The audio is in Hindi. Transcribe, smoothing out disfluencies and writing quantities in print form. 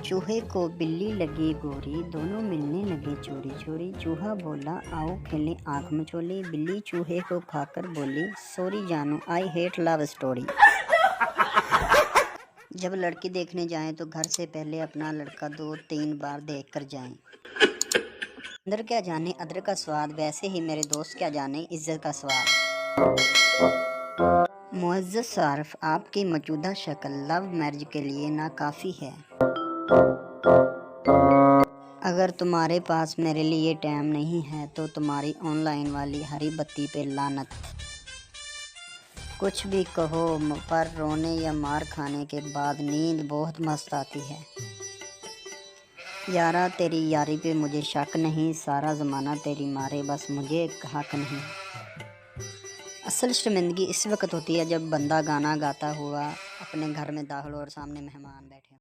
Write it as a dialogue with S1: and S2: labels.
S1: चूहे को बिल्ली लगी गोरी, दोनों मिलने लगे चोरी चोरी। चूहा बोला आओ खेलें आँख मचोली, बिल्ली चूहे को खाकर बोली सॉरी जानू आई हेट लव स्टोरी। जब लड़की देखने जाएं तो घर से पहले अपना लड़का 2-3 बार देख कर जाएं। अंदर क्या जाने अदरक का स्वाद, वैसे ही मेरे दोस्त क्या जाने इज्जत का स्वाद। मुअज़्ज़ज़ सारफ, आपकी मौजूदा शक्ल लव मैरिज के लिए नाकाफ़ी है। अगर तुम्हारे पास मेरे लिए टाइम नहीं है तो तुम्हारी ऑनलाइन वाली हरी बत्ती पे लानत। कुछ भी कहो पर रोने या मार खाने के बाद नींद बहुत मस्त आती है। यारा तेरी यारी पे मुझे शक नहीं, सारा ज़माना तेरी मारे बस मुझे हक नहीं। असल शर्मिंदगी इस वक्त होती है जब बंदा गाना गाता हुआ अपने घर में दाखिल और सामने मेहमान बैठे।